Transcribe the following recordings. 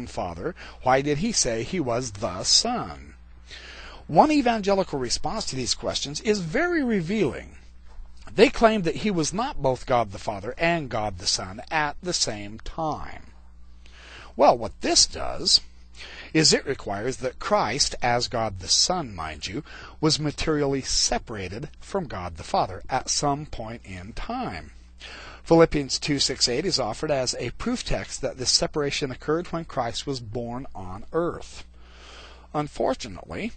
Father, why did he say he was the Son? One evangelical response to these questions is very revealing. They claim that he was not both God the Father and God the Son at the same time. Well, what this does is it requires that Christ, as God the Son, mind you, was materially separated from God the Father at some point in time. Philippians 2:6-8 is offered as a proof text that this separation occurred when Christ was born on earth. Unfortunately,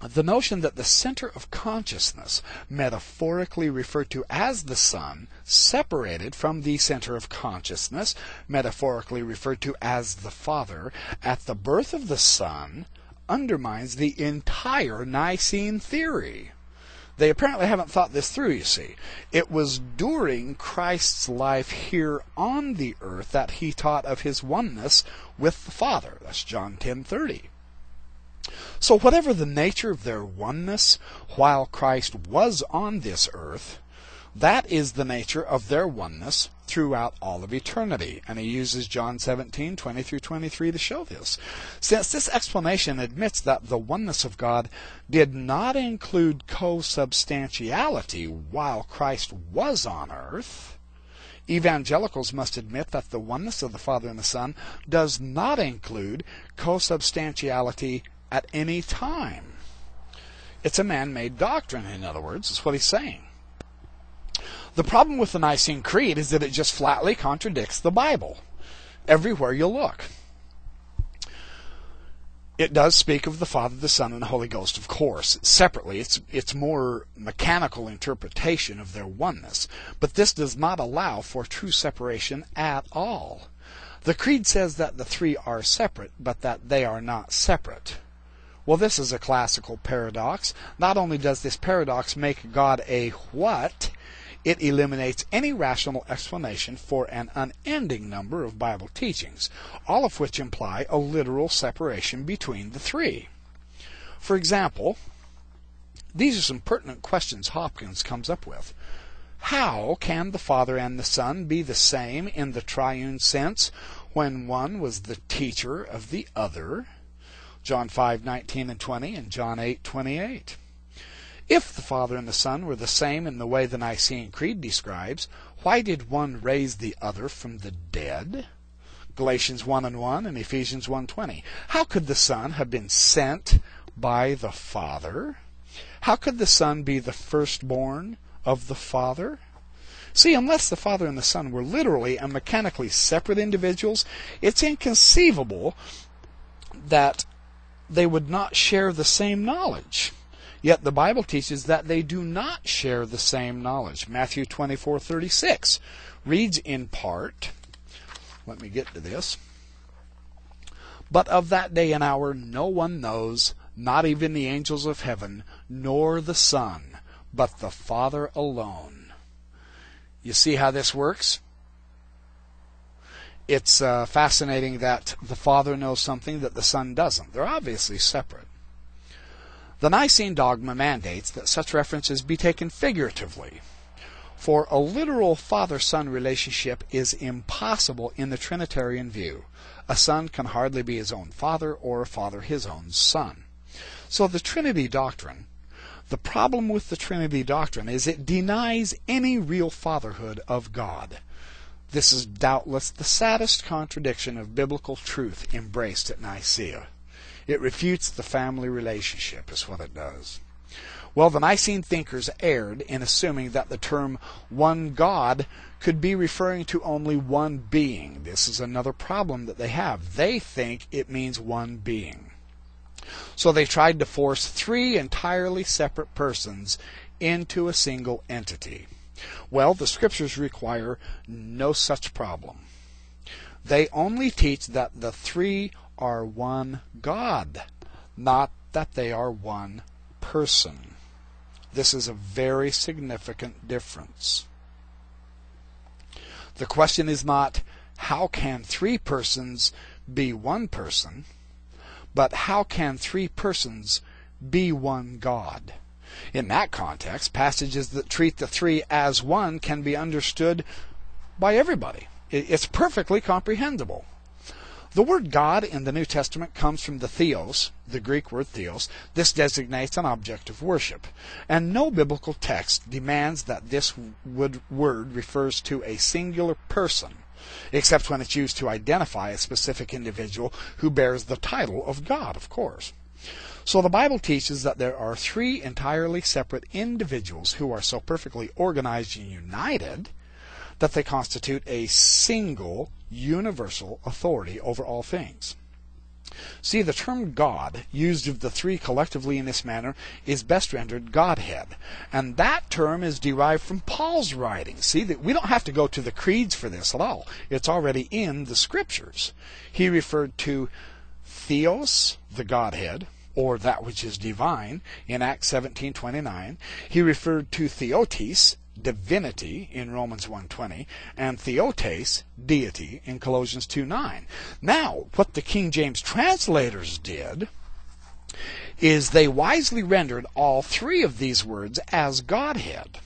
the notion that the center of consciousness, metaphorically referred to as the Son, separated from the center of consciousness, metaphorically referred to as the Father, at the birth of the Son, undermines the entire Nicene theory. They apparently haven't thought this through, you see. It was during Christ's life here on the earth that he taught of his oneness with the Father. That's John 10:30. So whatever the nature of their oneness while Christ was on this earth, that is the nature of their oneness throughout all of eternity. And he uses John 17:20-23 to show this. Since this explanation admits that the oneness of God did not include co-substantiality while Christ was on earth, evangelicals must admit that the oneness of the Father and the Son does not include co-substantiality at any time. It's a man-made doctrine, in other words, is what he's saying. The problem with the Nicene Creed is that it just flatly contradicts the Bible everywhere you look. It does speak of the Father, the Son, and the Holy Ghost, of course, separately. It's more mechanical interpretation of their oneness. But this does not allow for true separation at all. The Creed says that the three are separate, but that they are not separate. Well, this is a classical paradox. Not only does this paradox make God a what, it eliminates any rational explanation for an unending number of Bible teachings, all of which imply a literal separation between the three. For example, these are some pertinent questions Hopkins comes up with. How can the Father and the Son be the same in the triune sense when one was the teacher of the other? John 5:19 and 20 and John 8:28. If the Father and the Son were the same in the way the Nicene Creed describes, why did one raise the other from the dead? Galatians 1:1 and Ephesians 1:20. How could the Son have been sent by the Father? How could the Son be the firstborn of the Father? See, unless the Father and the Son were literally and mechanically separate individuals, it's inconceivable that they would not share the same knowledge. Yet the Bible teaches that they do not share the same knowledge. Matthew 24:36 reads in part, let me get to this, "But of that day and hour no one knows, not even the angels of heaven, nor the Son, but the Father alone." You see how this works? It's fascinating that the Father knows something that the Son doesn't. They're obviously separate. The Nicene dogma mandates that such references be taken figuratively, for a literal father-son relationship is impossible in the Trinitarian view. A son can hardly be his own father, or a father his own son. So the Trinity doctrine, the problem with the Trinity doctrine is it denies any real fatherhood of God. This is doubtless the saddest contradiction of biblical truth embraced at Nicaea. It refutes the family relationship, is what it does. Well, the Nicene thinkers erred in assuming that the term one God could be referring to only one being. This is another problem that they have. They think it means one being. So they tried to force three entirely separate persons into a single entity. Well, the Scriptures require no such problem. They only teach that the three are one God, not that they are one person. This is a very significant difference. The question is not, how can three persons be one person, but how can three persons be one God? In that context, passages that treat the three as one can be understood by everybody. It's perfectly comprehensible. The word God in the New Testament comes from the theos, the Greek word theos. This designates an object of worship, and no biblical text demands that this word refers to a singular person, except when it's used to identify a specific individual who bears the title of God, of course. So the Bible teaches that there are three entirely separate individuals who are so perfectly organized and united that they constitute a single, universal authority over all things. See, the term God, used of the three collectively in this manner, is best rendered Godhead. And that term is derived from Paul's writings. See, that we don't have to go to the creeds for this at all. It's already in the Scriptures. He referred to Theos, the Godhead, or that which is divine, in Acts 17:29. He referred to Theotes, divinity, in Romans 1:20, and Theotes, deity, in Colossians 2:9. Now, what the King James translators did is they wisely rendered all three of these words as Godhead.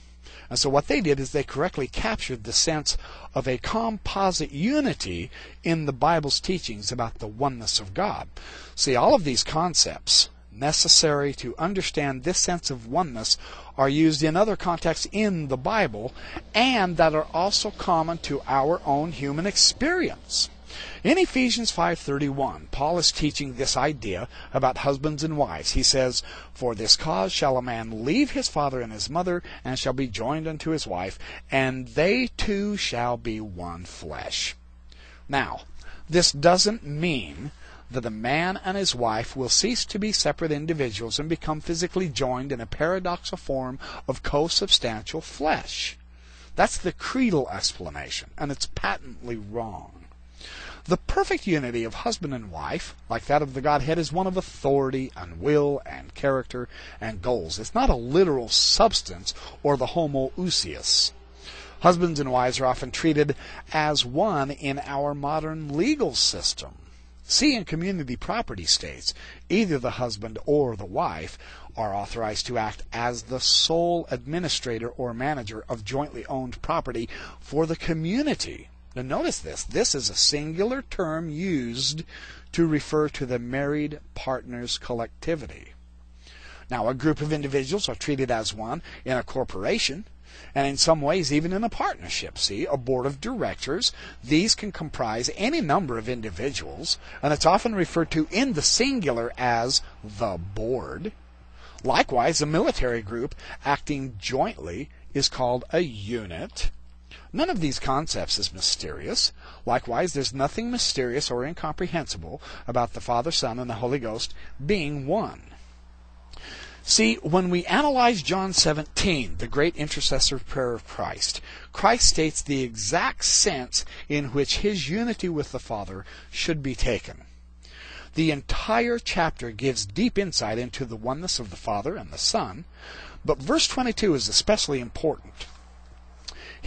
And so what they did is they correctly captured the sense of a composite unity in the Bible's teachings about the oneness of God. See, all of these concepts necessary to understand this sense of oneness are used in other contexts in the Bible, and that are also common to our own human experience. In Ephesians 5:31, Paul is teaching this idea about husbands and wives. He says, "For this cause shall a man leave his father and his mother, and shall be joined unto his wife, and they two shall be one flesh." Now, this doesn't mean that a man and his wife will cease to be separate individuals and become physically joined in a paradoxical form of co-substantial flesh. That's the creedal explanation, and it's patently wrong. The perfect unity of husband and wife, like that of the Godhead, is one of authority and will and character and goals. It's not a literal substance or the homoousios. Husbands and wives are often treated as one in our modern legal system. See, in community property states, either the husband or the wife are authorized to act as the sole administrator or manager of jointly owned property for the community. Now notice this. This is a singular term used to refer to the married partner's collectivity. Now, a group of individuals are treated as one in a corporation, and in some ways even in a partnership. See, a board of directors. These can comprise any number of individuals, and it's often referred to in the singular as the board. Likewise, a military group acting jointly is called a unit. None of these concepts is mysterious. Likewise, there's nothing mysterious or incomprehensible about the Father, Son, and the Holy Ghost being one. See, when we analyze John 17, the great intercessor prayer of Christ, Christ states the exact sense in which his unity with the Father should be taken. The entire chapter gives deep insight into the oneness of the Father and the Son, but verse 22 is especially important.